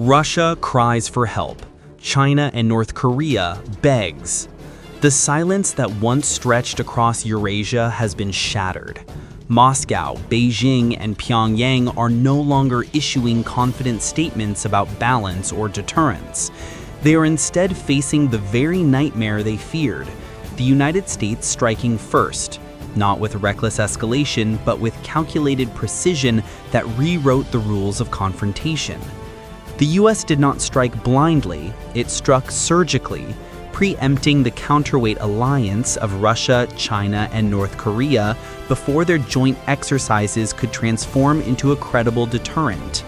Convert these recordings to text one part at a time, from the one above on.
Russia cries for help. China and North Korea begs. The silence that once stretched across Eurasia has been shattered. Moscow, Beijing, and Pyongyang are no longer issuing confident statements about balance or deterrence. They are instead facing the very nightmare they feared, the United States striking first, not with reckless escalation, but with calculated precision that rewrote the rules of confrontation. The US did not strike blindly, it struck surgically, preempting the counterweight alliance of Russia, China, and North Korea before their joint exercises could transform into a credible deterrent.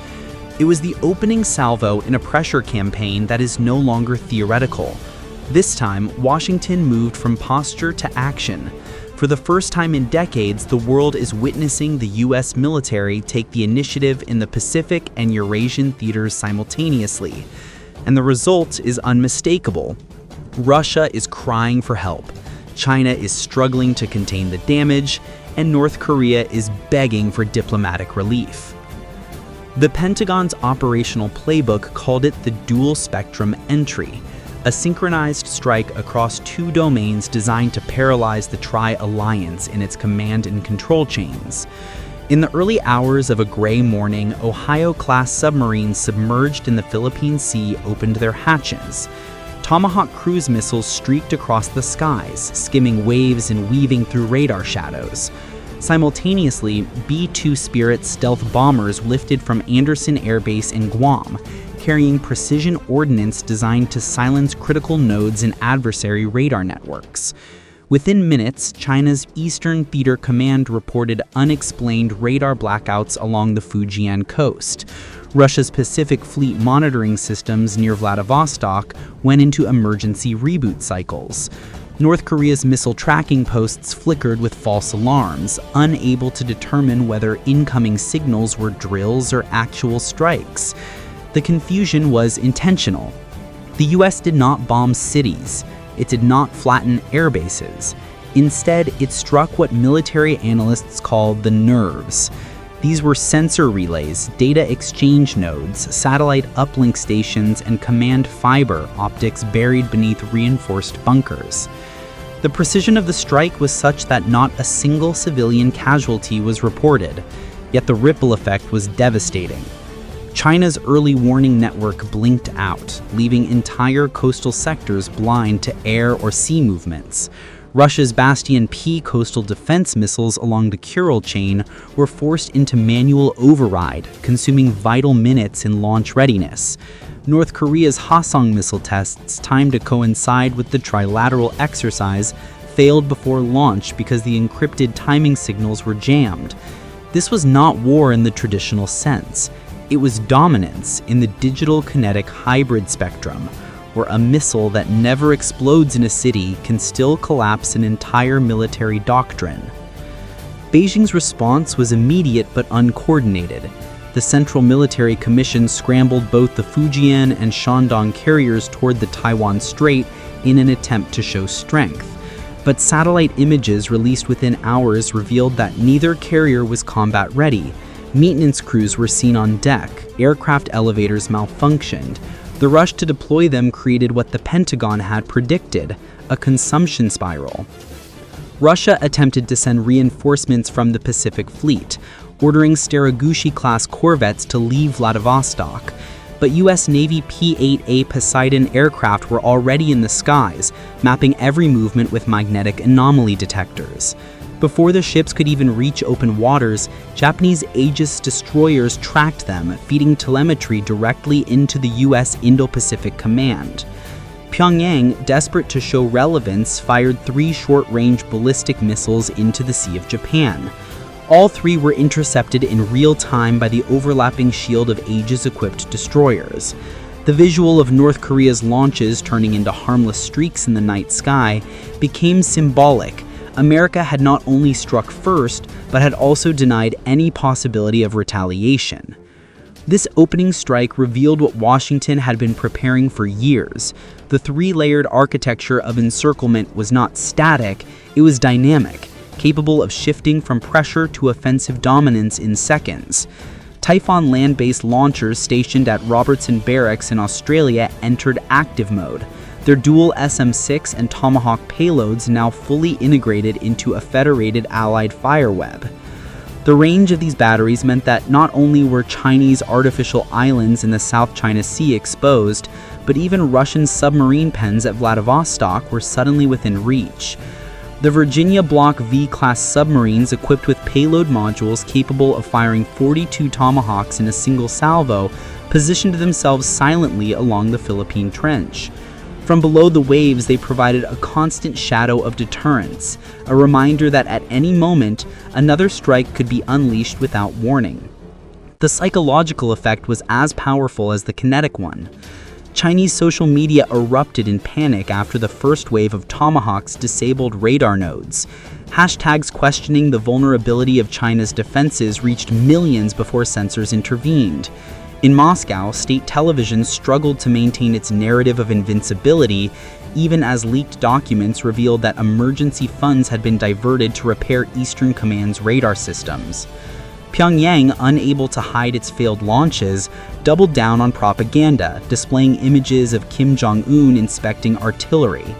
It was the opening salvo in a pressure campaign that is no longer theoretical. This time, Washington moved from posture to action. For the first time in decades, the world is witnessing the US military take the initiative in the Pacific and Eurasian theaters simultaneously. And the result is unmistakable. Russia is crying for help, China is struggling to contain the damage, and North Korea is begging for diplomatic relief. The Pentagon's operational playbook called it the dual spectrum entry, a synchronized strike across two domains designed to paralyze the tri-alliance in its command and control chains. In the early hours of a gray morning, Ohio-class submarines submerged in the Philippine Sea opened their hatches. Tomahawk cruise missiles streaked across the skies, skimming waves and weaving through radar shadows. Simultaneously, B-2 Spirit stealth bombers lifted from Andersen Air Base in Guam, carrying precision ordnance designed to silence critical nodes in adversary radar networks. Within minutes, China's Eastern Theater Command reported unexplained radar blackouts along the Fujian coast. Russia's Pacific Fleet monitoring systems near Vladivostok went into emergency reboot cycles. North Korea's missile tracking posts flickered with false alarms, unable to determine whether incoming signals were drills or actual strikes. The confusion was intentional. The US did not bomb cities. It did not flatten air bases. Instead, it struck what military analysts call the nerves. These were sensor relays, data exchange nodes, satellite uplink stations, and command fiber optics buried beneath reinforced bunkers. The precision of the strike was such that not a single civilian casualty was reported, yet the ripple effect was devastating. China's early warning network blinked out, leaving entire coastal sectors blind to air or sea movements. Russia's Bastion P coastal defense missiles along the Kuril chain were forced into manual override, consuming vital minutes in launch readiness. North Korea's Hwasong missile tests, timed to coincide with the trilateral exercise, failed before launch because the encrypted timing signals were jammed. This was not war in the traditional sense. It was dominance in the digital kinetic hybrid spectrum, where a missile that never explodes in a city can still collapse an entire military doctrine. Beijing's response was immediate but uncoordinated. The Central Military Commission scrambled both the Fujian and Shandong carriers toward the Taiwan Strait in an attempt to show strength. But satellite images released within hours revealed that neither carrier was combat ready. Maintenance crews were seen on deck, aircraft elevators malfunctioned. The rush to deploy them created what the Pentagon had predicted, a consumption spiral. Russia attempted to send reinforcements from the Pacific Fleet, ordering Staragushi-class corvettes to leave Vladivostok. But US Navy P-8A Poseidon aircraft were already in the skies, mapping every movement with magnetic anomaly detectors. Before the ships could even reach open waters, Japanese Aegis destroyers tracked them, feeding telemetry directly into the US Indo-Pacific Command. Pyongyang, desperate to show relevance, fired 3 short-range ballistic missiles into the Sea of Japan. All 3 were intercepted in real time by the overlapping shield of Aegis-equipped destroyers. The visual of North Korea's launches turning into harmless streaks in the night sky became symbolic. America had not only struck first, but had also denied any possibility of retaliation. This opening strike revealed what Washington had been preparing for years. The 3-layered architecture of encirclement was not static, it was dynamic, capable of shifting from pressure to offensive dominance in seconds. Typhon land-based launchers stationed at Robertson Barracks in Australia entered active mode, their dual SM-6 and Tomahawk payloads now fully integrated into a federated Allied fireweb. The range of these batteries meant that not only were Chinese artificial islands in the South China Sea exposed, but even Russian submarine pens at Vladivostok were suddenly within reach. The Virginia Block V-class submarines equipped with payload modules capable of firing 42 Tomahawks in a single salvo positioned themselves silently along the Philippine Trench. From below the waves, they provided a constant shadow of deterrence, a reminder that at any moment, another strike could be unleashed without warning. The psychological effect was as powerful as the kinetic one. Chinese social media erupted in panic after the first wave of Tomahawks disabled radar nodes. Hashtags questioning the vulnerability of China's defenses reached millions before sensors intervened. In Moscow, state television struggled to maintain its narrative of invincibility, even as leaked documents revealed that emergency funds had been diverted to repair Eastern Command's radar systems. Pyongyang, unable to hide its failed launches, doubled down on propaganda, displaying images of Kim Jong-un inspecting artillery.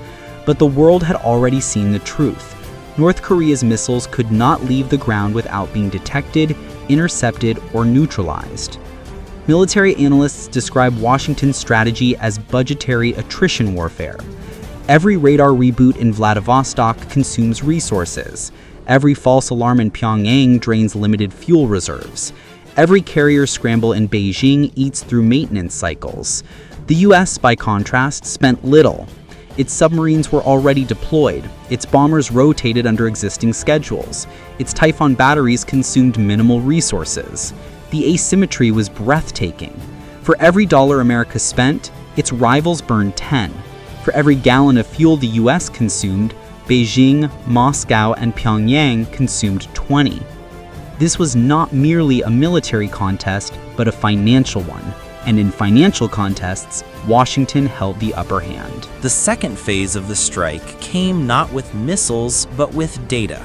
But the world had already seen the truth. North Korea's missiles could not leave the ground without being detected, intercepted, or neutralized. Military analysts describe Washington's strategy as budgetary attrition warfare. Every radar reboot in Vladivostok consumes resources. Every false alarm in Pyongyang drains limited fuel reserves. Every carrier scramble in Beijing eats through maintenance cycles. The US, by contrast, spent little. Its submarines were already deployed. Its bombers rotated under existing schedules. Its Typhon batteries consumed minimal resources. The asymmetry was breathtaking. For every dollar America spent, its rivals burned 10. For every gallon of fuel the US consumed, Beijing, Moscow, and Pyongyang consumed 20. This was not merely a military contest, but a financial one. And in financial contests, Washington held the upper hand. The second phase of the strike came not with missiles, but with data.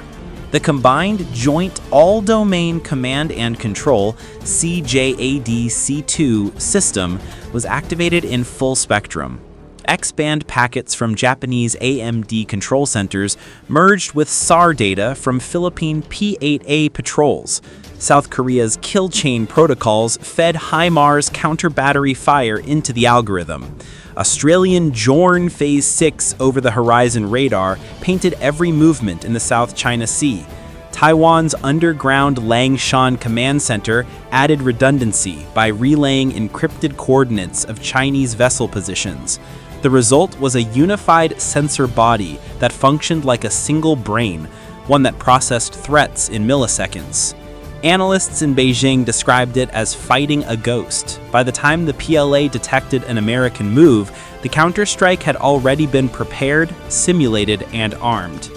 The Combined Joint All-Domain Command and Control CJADC2 system was activated in full spectrum. X-band packets from Japanese AMD control centers merged with SAR data from Philippine P-8A patrols. South Korea's kill chain protocols fed HIMARS counter-battery fire into the algorithm. Australian Jorn Phase 6 over-the-horizon radar painted every movement in the South China Sea. Taiwan's underground Langshan Command Center added redundancy by relaying encrypted coordinates of Chinese vessel positions. The result was a unified sensor body that functioned like a single brain, one that processed threats in milliseconds. Analysts in Beijing described it as fighting a ghost. By the time the PLA detected an American move, the counterstrike had already been prepared, simulated, and armed.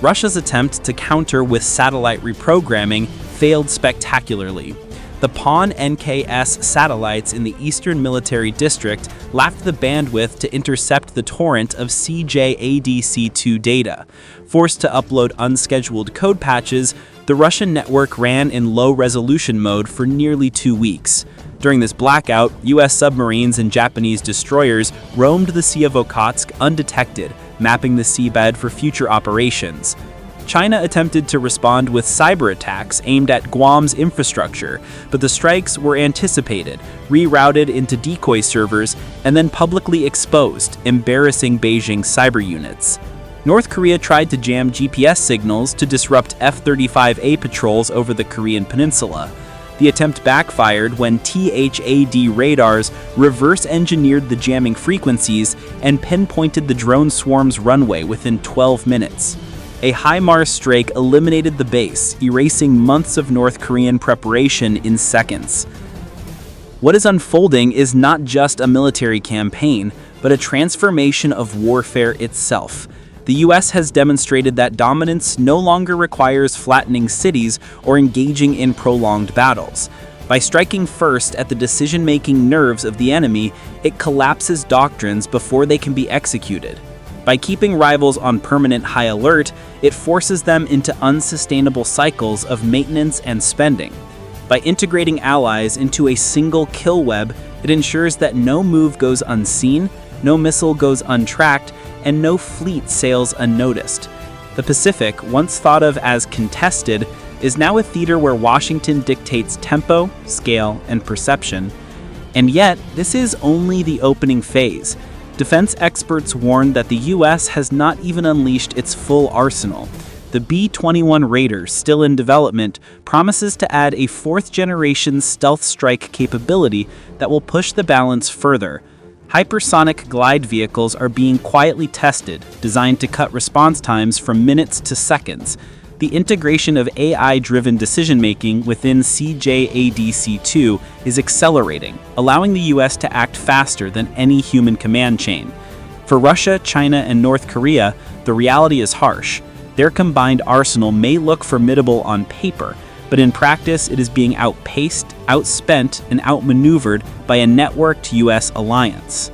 Russia's attempt to counter with satellite reprogramming failed spectacularly. The PON NKS satellites in the Eastern Military District lacked the bandwidth to intercept the torrent of CJADC2 data. Forced to upload unscheduled code patches, the Russian network ran in low-resolution mode for nearly 2 weeks. During this blackout, US submarines and Japanese destroyers roamed the Sea of Okhotsk undetected, mapping the seabed for future operations. China attempted to respond with cyber attacks aimed at Guam's infrastructure, but the strikes were anticipated, rerouted into decoy servers, and then publicly exposed, embarrassing Beijing's cyber units. North Korea tried to jam GPS signals to disrupt F-35A patrols over the Korean peninsula. The attempt backfired when THAD radars reverse-engineered the jamming frequencies and pinpointed the drone swarm's runway within 12 minutes. A HIMARS strike eliminated the base, erasing months of North Korean preparation in seconds. What is unfolding is not just a military campaign, but a transformation of warfare itself. The US has demonstrated that dominance no longer requires flattening cities or engaging in prolonged battles. By striking first at the decision-making nerves of the enemy, it collapses doctrines before they can be executed. By keeping rivals on permanent high alert, it forces them into unsustainable cycles of maintenance and spending. By integrating allies into a single kill web, it ensures that no move goes unseen, no missile goes untracked, and no fleet sails unnoticed. The Pacific, once thought of as contested, is now a theater where Washington dictates tempo, scale, and perception. And yet, this is only the opening phase. Defense experts warn that the US has not even unleashed its full arsenal. The B-21 Raider, still in development, promises to add a fourth-generation stealth strike capability that will push the balance further. Hypersonic glide vehicles are being quietly tested, designed to cut response times from minutes to seconds. The integration of AI-driven decision-making within CJADC-2 is accelerating, allowing the US to act faster than any human command chain. For Russia, China, and North Korea, the reality is harsh. Their combined arsenal may look formidable on paper, but in practice it is being outpaced, outspent, and outmaneuvered by a networked US alliance.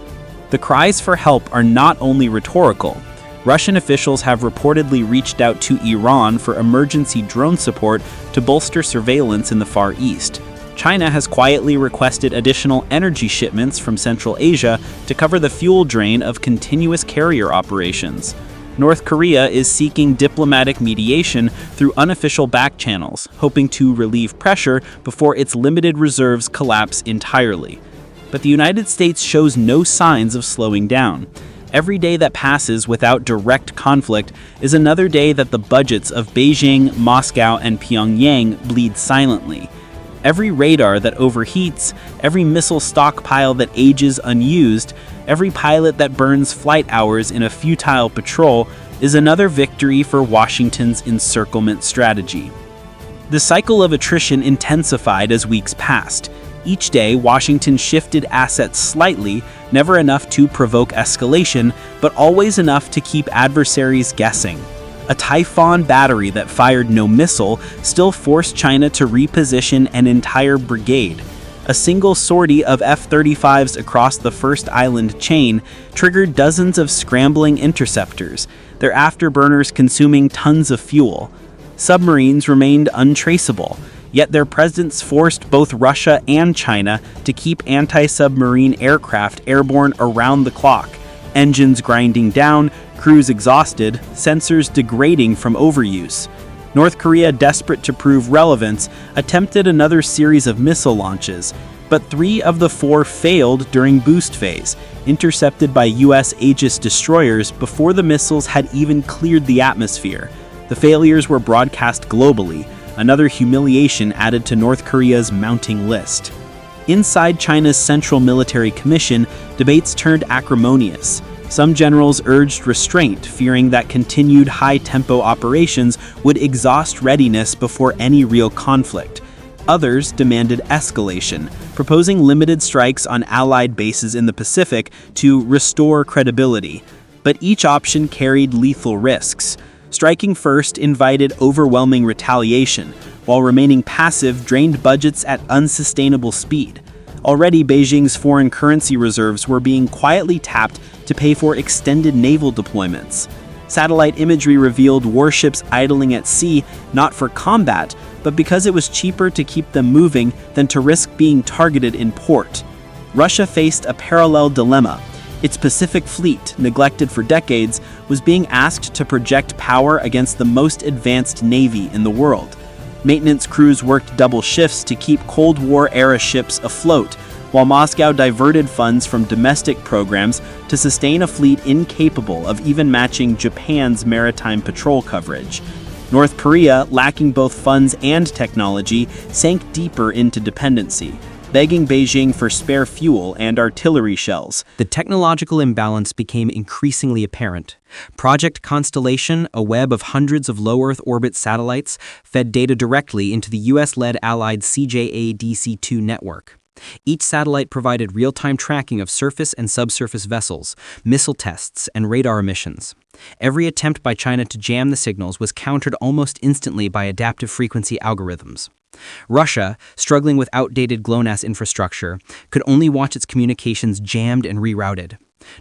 The cries for help are not only rhetorical. Russian officials have reportedly reached out to Iran for emergency drone support to bolster surveillance in the Far East. China has quietly requested additional energy shipments from Central Asia to cover the fuel drain of continuous carrier operations. North Korea is seeking diplomatic mediation through unofficial back channels, hoping to relieve pressure before its limited reserves collapse entirely. But the United States shows no signs of slowing down. Every day that passes without direct conflict is another day that the budgets of Beijing, Moscow, and Pyongyang bleed silently. Every radar that overheats, every missile stockpile that ages unused, every pilot that burns flight hours in a futile patrol is another victory for Washington's encirclement strategy. The cycle of attrition intensified as weeks passed. Each day, Washington shifted assets slightly, never enough to provoke escalation, but always enough to keep adversaries guessing. A Typhon battery that fired no missile still forced China to reposition an entire brigade. A single sortie of F-35s across the first island chain triggered dozens of scrambling interceptors, their afterburners consuming tons of fuel. Submarines remained untraceable, yet their presence forced both Russia and China to keep anti-submarine aircraft airborne around the clock, engines grinding down, crews exhausted, sensors degrading from overuse. North Korea, desperate to prove relevance, attempted another series of missile launches, but 3 of the 4 failed during boost phase, intercepted by US Aegis destroyers before the missiles had even cleared the atmosphere. The failures were broadcast globally, another humiliation added to North Korea's mounting list. Inside China's Central Military Commission, debates turned acrimonious. Some generals urged restraint, fearing that continued high-tempo operations would exhaust readiness before any real conflict. Others demanded escalation, proposing limited strikes on Allied bases in the Pacific to restore credibility. But each option carried lethal risks. Striking first invited overwhelming retaliation, while remaining passive drained budgets at unsustainable speed. Already, Beijing's foreign currency reserves were being quietly tapped to pay for extended naval deployments. Satellite imagery revealed warships idling at sea not for combat, but because it was cheaper to keep them moving than to risk being targeted in port. Russia faced a parallel dilemma. Its Pacific fleet, neglected for decades, was being asked to project power against the most advanced navy in the world. Maintenance crews worked double shifts to keep Cold War-era ships afloat, while Moscow diverted funds from domestic programs to sustain a fleet incapable of even matching Japan's maritime patrol coverage. North Korea, lacking both funds and technology, sank deeper into dependency, begging Beijing for spare fuel and artillery shells. The technological imbalance became increasingly apparent. Project Constellation, a web of hundreds of low Earth orbit satellites, fed data directly into the US-led Allied CJADC-2 network. Each satellite provided real-time tracking of surface and subsurface vessels, missile tests, and radar emissions. Every attempt by China to jam the signals was countered almost instantly by adaptive frequency algorithms. Russia, struggling with outdated GLONASS infrastructure, could only watch its communications jammed and rerouted.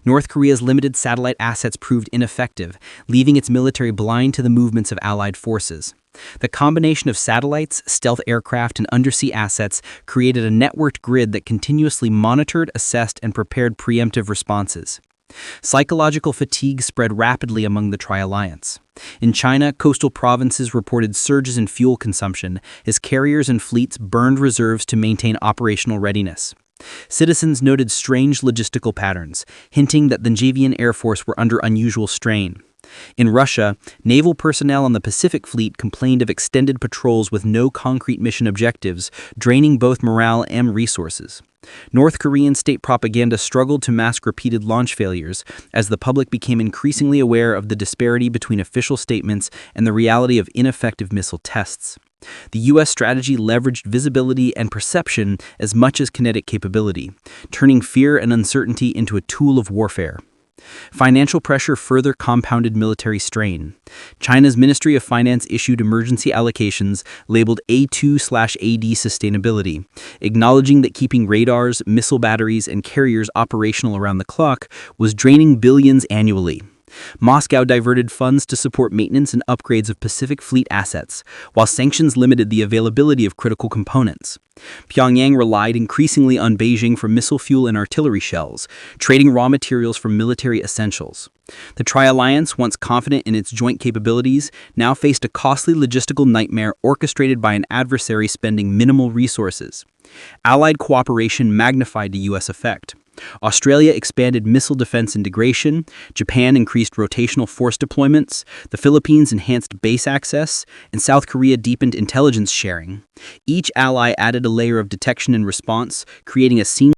North Korea's limited satellite assets proved ineffective, leaving its military blind to the movements of Allied forces. The combination of satellites, stealth aircraft, and undersea assets created a networked grid that continuously monitored, assessed, and prepared preemptive responses. Psychological fatigue spread rapidly among the Tri-Alliance. In China, coastal provinces reported surges in fuel consumption as carriers and fleets burned reserves to maintain operational readiness. Citizens noted strange logistical patterns, hinting that the Navy Air Force were under unusual strain. In Russia, naval personnel on the Pacific Fleet complained of extended patrols with no concrete mission objectives, draining both morale and resources. North Korean state propaganda struggled to mask repeated launch failures as the public became increasingly aware of the disparity between official statements and the reality of ineffective missile tests. The U.S. strategy leveraged visibility and perception as much as kinetic capability, turning fear and uncertainty into a tool of warfare. Financial pressure further compounded military strain. China's Ministry of Finance issued emergency allocations labeled A2/AD sustainability, acknowledging that keeping radars, missile batteries, and carriers operational around the clock was draining billions annually. Moscow diverted funds to support maintenance and upgrades of Pacific Fleet assets, while sanctions limited the availability of critical components. Pyongyang relied increasingly on Beijing for missile fuel and artillery shells, trading raw materials for military essentials. The Tri-Alliance, once confident in its joint capabilities, now faced a costly logistical nightmare orchestrated by an adversary spending minimal resources. Allied cooperation magnified the U.S. effect. Australia expanded missile defense integration, Japan increased rotational force deployments, the Philippines enhanced base access, and South Korea deepened intelligence sharing. Each ally added a layer of detection and response, creating a seamless